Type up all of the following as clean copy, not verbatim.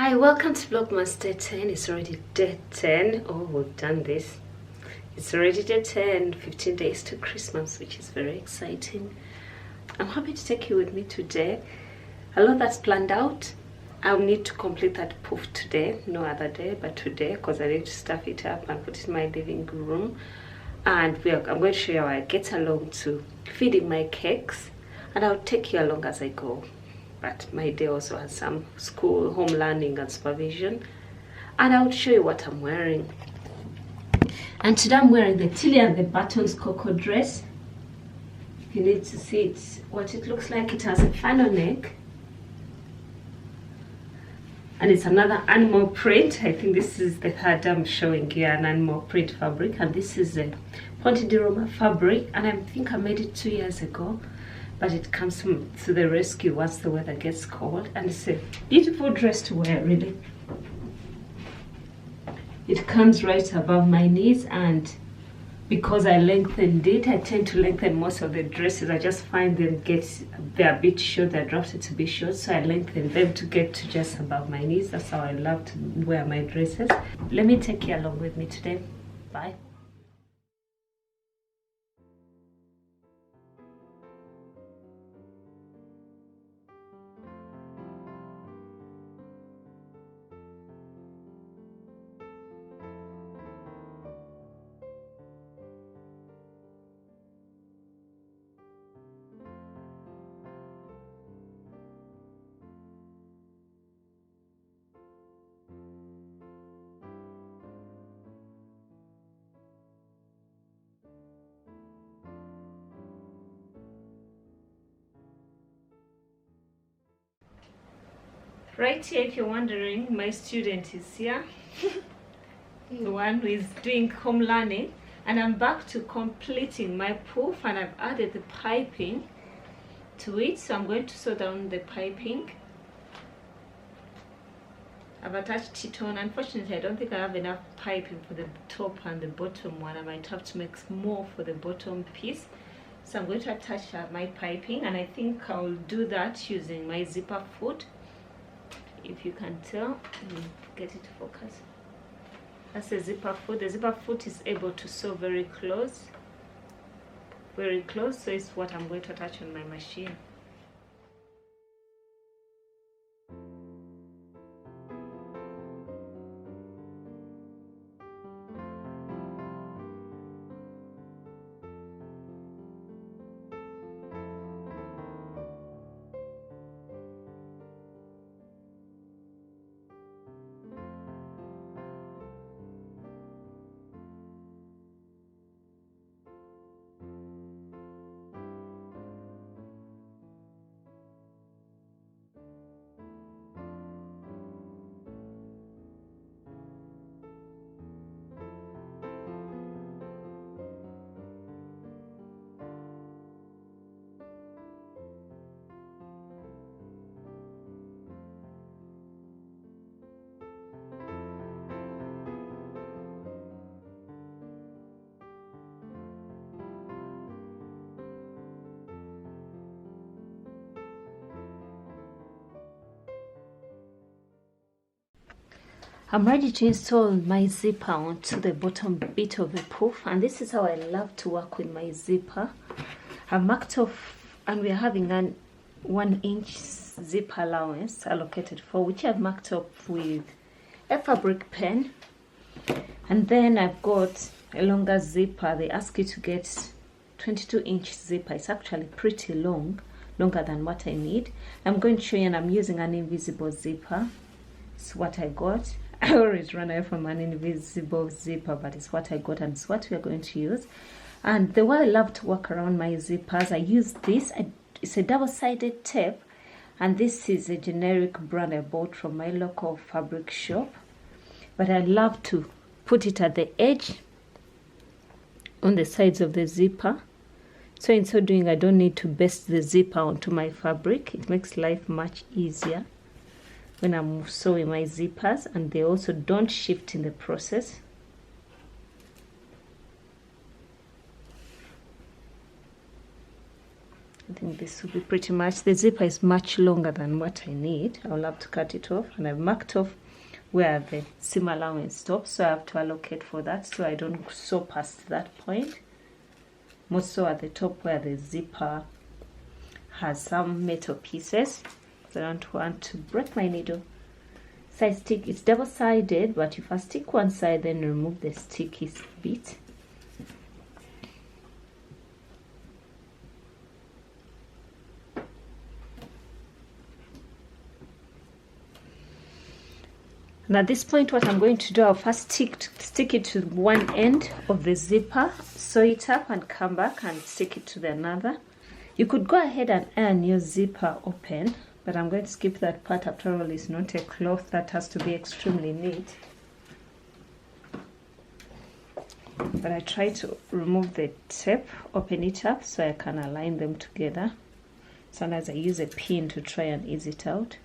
Hi, welcome to Vlogmas day 10. It's already day 10. Oh, we've done this. It's already day 10, 15 days to Christmas, which is very exciting. I'm happy to take you with me today. A lot that's planned out. I'll need to complete that poof today, no other day, but today, because I need to stuff it up and put it in my living room. And I'm going to show you how I get along to feeding my cakes, and I'll take you along as I go. But my day also has some school, home learning and supervision. And I'll show you what I'm wearing. And today I'm wearing the Tilly and the Buttons Cocoa dress. You need to see it, what it looks like. It has a funnel neck. And it's another animal print. I think this is the third I'm showing you an animal print fabric. And this is a Ponte di Roma fabric. And I think I made it 2 years ago. But it comes to the rescue once the weather gets cold, and it's a beautiful dress to wear, really. It comes right above my knees, and because I lengthened it, I tend to lengthen most of the dresses. I just find them they're a bit short, they're drafted to be short, so I lengthen them to get to just above my knees. That's how I love to wear my dresses. Let me take you along with me today. Bye. Right here, if you're wondering, my student is here. The one who is doing home learning. And I'm back to completing my poof, and I've added the piping to it. So I'm going to sew down the piping. I've attached it on. Unfortunately, I don't think I have enough piping for the top and the bottom one. I might have to make more for the bottom piece. So I'm going to attach my piping, and I think I'll do that using my zipper foot. If you can tell, get it to focus. That's the zipper foot. The zipper foot is able to sew very close, so it's what I'm going to attach on my machine. I'm ready to install my zipper onto the bottom bit of the poof, and this is how I love to work with my zipper. I've marked off, and we're having an 1-inch zip allowance allocated for, which I've marked up with a fabric pen. And then I've got a longer zipper. They ask you to get 22-inch zipper. It's actually pretty long, longer than what I need. I'm going to show you, and I'm using an invisible zipper. It's what I got. I always run away from an invisible zipper, but it's what I got, and it's what we're going to use. And the way I love to work around my zippers, I use this. It's a double-sided tape, and this is a generic brand I bought from my local fabric shop. But I love to put it at the edge on the sides of the zipper. So in so doing, I don't need to baste the zipper onto my fabric. It makes life much easier when I'm sewing my zippers, and they also don't shift in the process. I think this will be pretty much. The zipper is much longer than what I need. I'll have to cut it off, and I've marked off where the seam allowance stops, so I have to allocate for that so I don't sew past that point. More so at the top where the zipper has some metal pieces, so I don't want to break my needle. So I stick, it's double-sided, but if I stick one side, then remove the sticky bit. And at this point, what I'm going to do, I'll first stick it to one end of the zipper, sew it up, and come back and stick it to the another. You could go ahead and iron your zipper open, but I'm going to skip that part. After all, it's not a cloth that has to be extremely neat. But I try to remove the tape, open it up so I can align them together. Sometimes I use a pin to try and ease it out.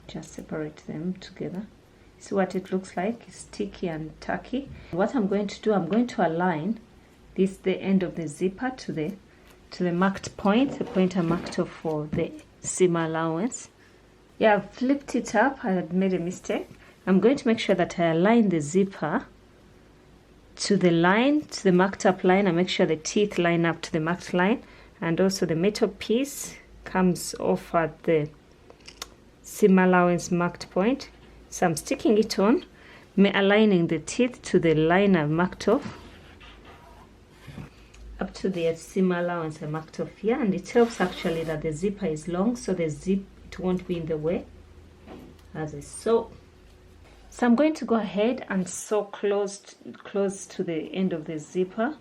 Just separate them together. See what it looks like? It's sticky and tacky. What I'm going to do, I'm going to align the end of the zipper to the marked point, the point I marked off for the seam allowance. Yeah, I've flipped it up. I had made a mistake. I'm going to make sure that I align the zipper to the line, to the marked up line. I make sure the teeth line up to the marked line, and also the metal piece comes off at the seam allowance marked point. So I'm sticking it on, aligning the teeth to the line I've marked off up to the seam allowance I marked off here, and it helps actually that the zipper is long, so the zip, it won't be in the way as I sew. So I'm going to go ahead and sew close to the end of the zipper.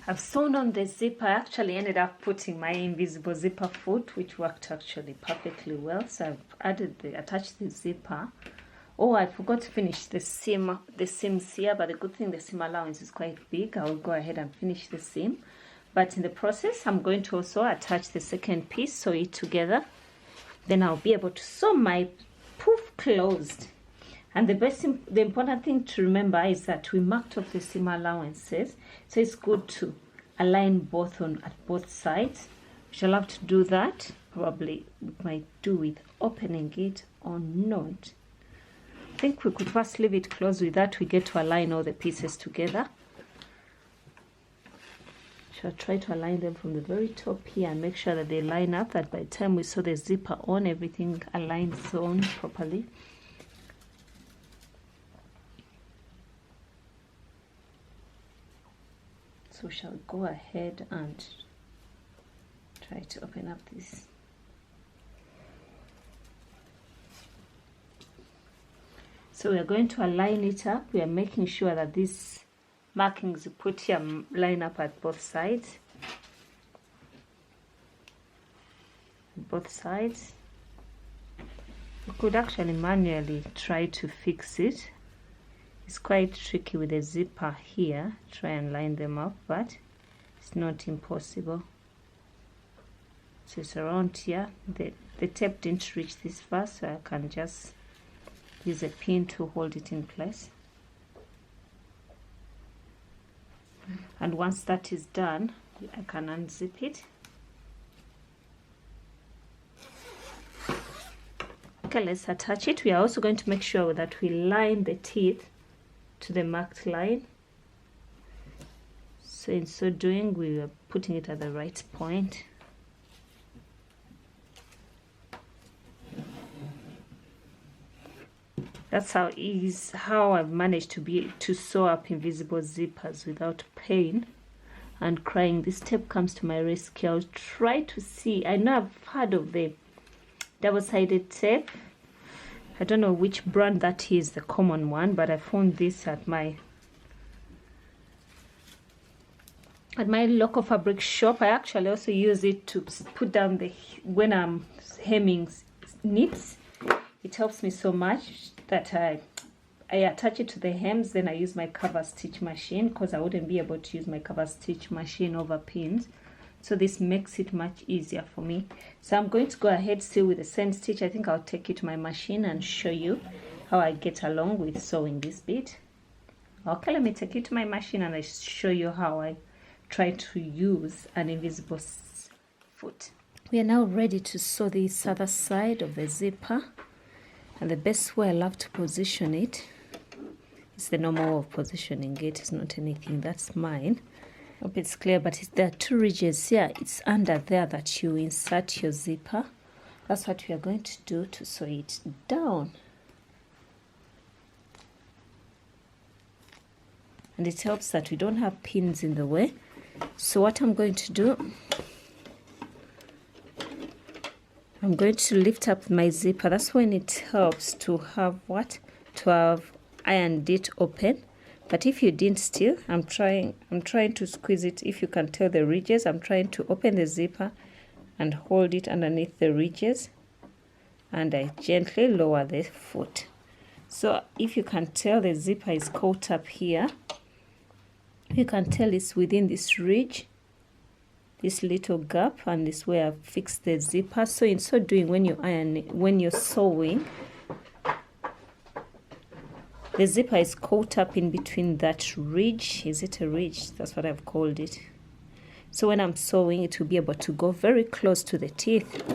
I've sewn on the zipper. I actually ended up putting my invisible zipper foot, which worked actually perfectly well. So I've attached the zipper. Oh, I forgot to finish the seams here, but the good thing, the seam allowance is quite big. I'll go ahead and finish the seam. But in the process, I'm going to also attach the second piece, sew it together. Then I'll be able to sew my poof closed. And the important thing to remember is that we marked off the seam allowances, so it's good to align both at both sides. We shall have to do that. Probably we might do with opening it or not. I think we could first leave it closed. With that, we get to align all the pieces together. Shall try to align them from the very top here and make sure that they line up, that by the time we sew the zipper on, everything aligns on properly. So we shall go ahead and try to open up this. So we are going to align it up. We are making sure that these markings you put here line up at both sides. Both sides. You could actually manually try to fix it. It's quite tricky with the zipper here. Try and line them up, but it's not impossible. So it's around here. The tape didn't reach this far, so I can just use a pin to hold it in place. And once that is done, I can unzip it. Okay, let's attach it. We are also going to make sure that we line the teeth to the marked line. So in so doing, we are putting it at the right point. That's how I've managed to sew up invisible zippers without pain and crying. This tape comes to my rescue. I'll try to see. I know I've heard of the double-sided tape. I don't know which brand that is, the common one, but I found this at my local fabric shop. I actually also use it to put down when I'm hemming knits. It helps me so much that I attach it to the hems, then I use my cover stitch machine, because I wouldn't be able to use my cover stitch machine over pins. So this makes it much easier for me. So I'm going to go ahead still with the same stitch. I think I'll take it to my machine and show you how I get along with sewing this bit. Okay, let me take you to my machine and I show you how I try to use an invisible foot. We are now ready to sew this other side of the zipper, and the best way I love to position it is the normal way of positioning it. It's not anything, that's mine. Hope it's clear, but there are two ridges here. It's under there that you insert your zipper. That's what we are going to do to sew it down. And it helps that we don't have pins in the way. So what I'm going to do, I'm going to lift up my zipper. That's when it helps to have what? To have ironed it open. But if you didn't still, I'm trying to squeeze it. If you can tell the ridges, I'm trying to open the zipper and hold it underneath the ridges. And I gently lower the foot. So if you can tell, the zipper is caught up here. You can tell it's within this ridge, this little gap, and this where I've fixed the zipper. So in so doing, when you're sewing, the zipper is caught up in between that ridge. Is it a ridge? That's what I've called it. So when I'm sewing, it will be able to go very close to the teeth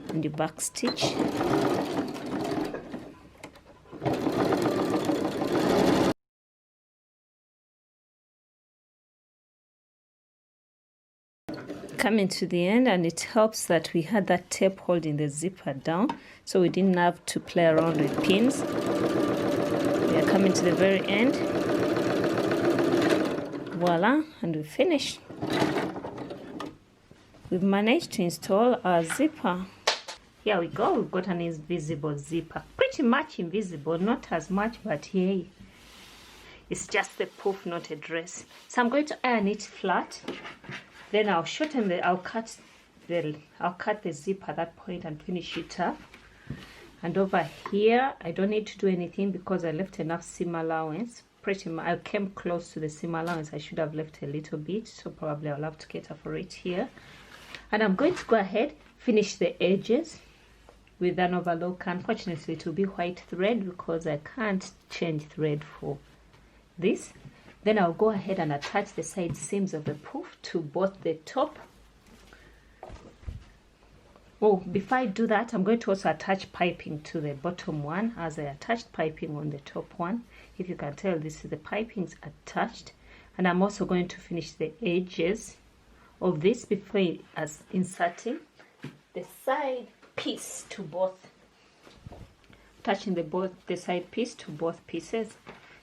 and the back stitch. Coming to the end, and it helps that we had that tape holding the zipper down, so we didn't have to play around with pins. We are coming to the very end. Voila, and we finished. We've managed to install our zipper. Here we go, we've got an invisible zipper. Pretty much invisible, not as much, but yay. It's just the poof, not a dress. So I'm going to iron it flat. Then I'll shorten I'll cut the zip at that point and finish it up. And over here, I don't need to do anything because I left enough seam allowance. Pretty much, I came close to the seam allowance. I should have left a little bit, so probably I'll have to cater for it here. And I'm going to go ahead, finish the edges with an overlock. Unfortunately, it will be white thread because I can't change thread for this. Then I'll go ahead and attach the side seams of the poof to both the top. Oh, before I do that, I'm going to also attach piping to the bottom one, as I attached piping on the top one. If you can tell, this is the pipings attached. And I'm also going to finish the edges of this before inserting the side piece to both, attaching the side piece to both pieces.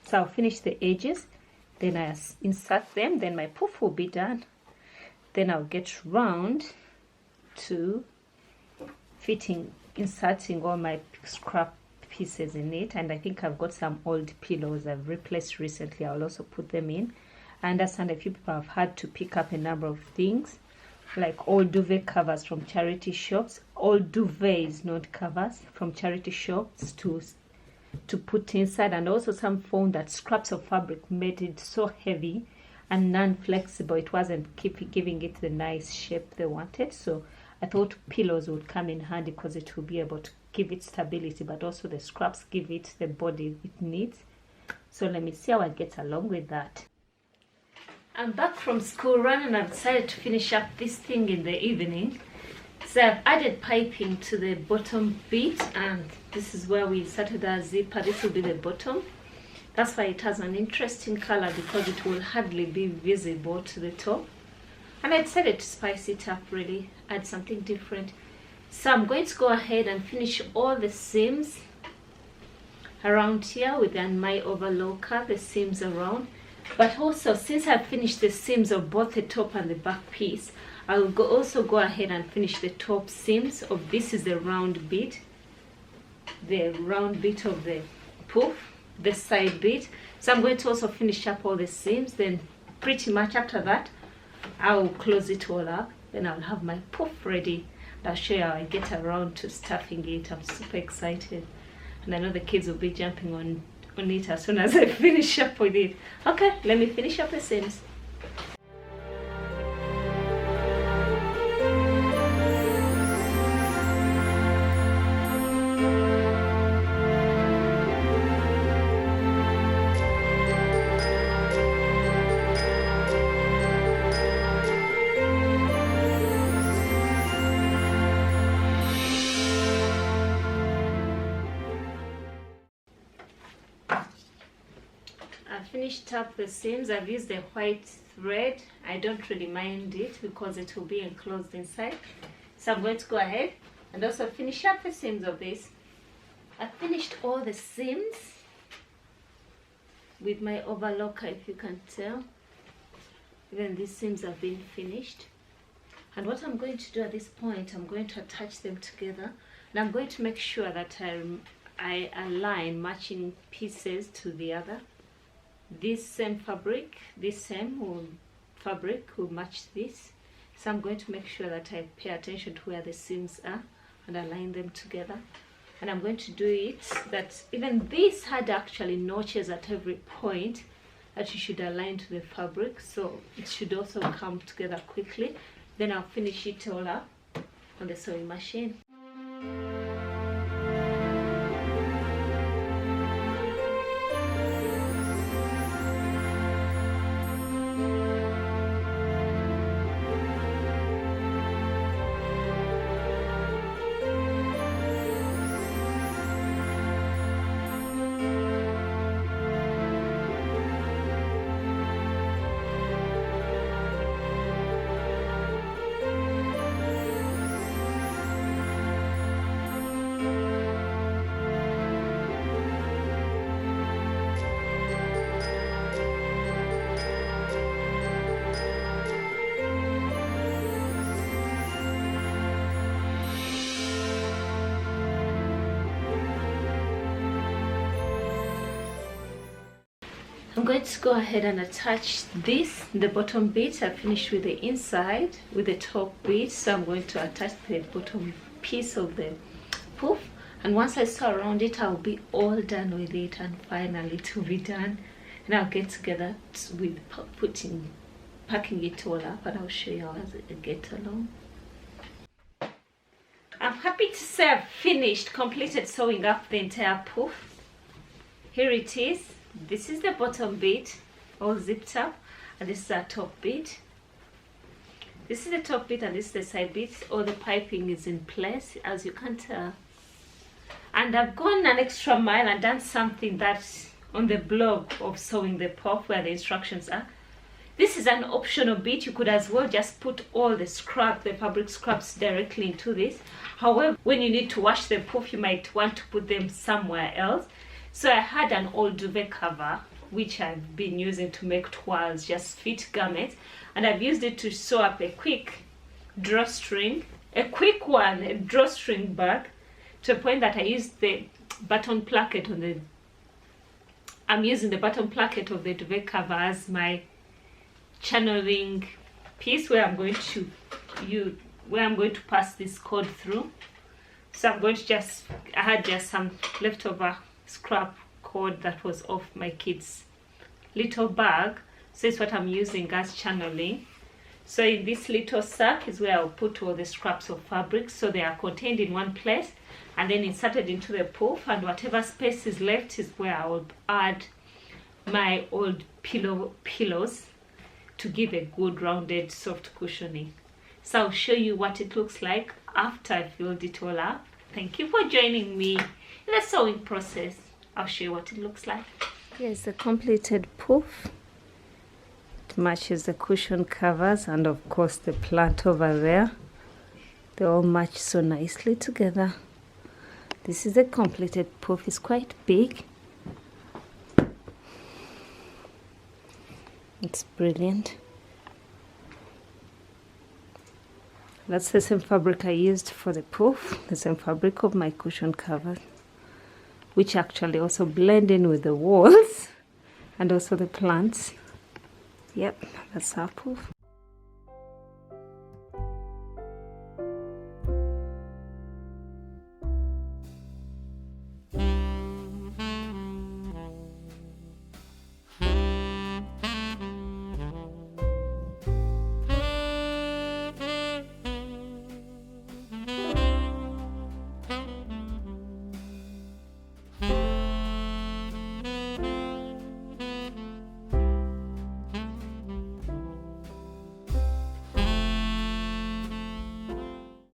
So I'll finish the edges. Then I insert them, then my poof will be done. Then I'll get round to inserting all my scrap pieces in it. And I think I've got some old pillows I've replaced recently. I'll also put them in. I understand a few people have had to pick up a number of things, like old duvet covers from charity shops, old duvets, not covers, from charity shops to put inside, and also some found that scraps of fabric made it so heavy and non-flexible, it wasn't giving it the nice shape they wanted. So I thought pillows would come in handy because it will be able to give it stability, but also the scraps give it the body it needs. So let me see how I get along with that. I'm back from school run and I've decided to finish up this thing in the evening. So I've added piping to the bottom bit, and this is where we inserted our zipper. This will be the bottom. That's why it has an interesting color, because it will hardly be visible to the top. And I decided to spice it up, really add something different. So I'm going to go ahead and finish all the seams around here with my overlocker, the seams around. But also, since I've finished the seams of both the top and the back piece, I will also go ahead and finish the top seams of, this is the round bit of the poof, the side bit. So I'm going to also finish up all the seams. Then pretty much after that, I will close it all up. Then I'll have my poof ready. I'll show you how I get around to stuffing it. I'm super excited, and I know the kids will be jumping on it as soon as I finish up with it. Okay, let me finish up the seams. finished up the seams. I've used the white thread. I don't really mind it because it will be enclosed inside. So I'm going to go ahead and also finish up the seams of this. I finished all the seams with my overlocker, if you can tell. Even these seams have been finished. And what I'm going to do at this point, I'm going to attach them together. And I'm going to make sure that I align matching pieces to the other. This same fabric, fabric will match this. So I'm going to make sure that I pay attention to where the seams are and align them together. And I'm going to do it that even this had actually notches at every point that you should align to the fabric, so it should also come together quickly. Then I'll finish it all up on the sewing machine. I'm going to go ahead and attach this, the bottom bit. I finished with the inside, with the top bit, so I'm going to attach the bottom piece of the poof. And once I sew around it, I'll be all done with it, and finally it will be done. And I'll get together with packing it all up, and I'll show you how I get along. I'm happy to say I've finished, completed sewing up the entire poof. Here it is. This is the bottom bit, all zipped up, and this is our top bit. This is the top bit and this is the side bit. All the piping is in place, as you can tell. And I've gone an extra mile and done something that's on the blog of Sewing the Puff, where the instructions are. This is an optional bit. You could as well just put all the fabric scraps directly into this. However, when you need to wash the puff, you might want to put them somewhere else. So I had an old duvet cover, which I've been using to make toiles, just fit garments, and I've used it to sew up a quick drawstring, a drawstring bag, to a point that I used the button placket on the, I'm using the button placket of the duvet cover as my channeling piece, where I'm going to pass this cord through. So I'm going to I had just some leftover scrap cord that was off my kids' little bag, so it's what I'm using as channeling. So in this little sack is where I'll put all the scraps of fabric, so they are contained in one place and then inserted into the puff, and whatever space is left is where I will add my old pillows to give a good rounded soft cushioning. So I'll show you what it looks like after I filled it all up. Thank you for joining me in the sewing process. I'll show you what it looks like. Here's the completed puff. It matches the cushion covers and of course the plant over there. They all match so nicely together. This is the completed puff. It's quite big. It's brilliant. That's the same fabric I used for the puff, the same fabric of my cushion covers, which actually also blend in with the walls and also the plants. Yep, that's our puff.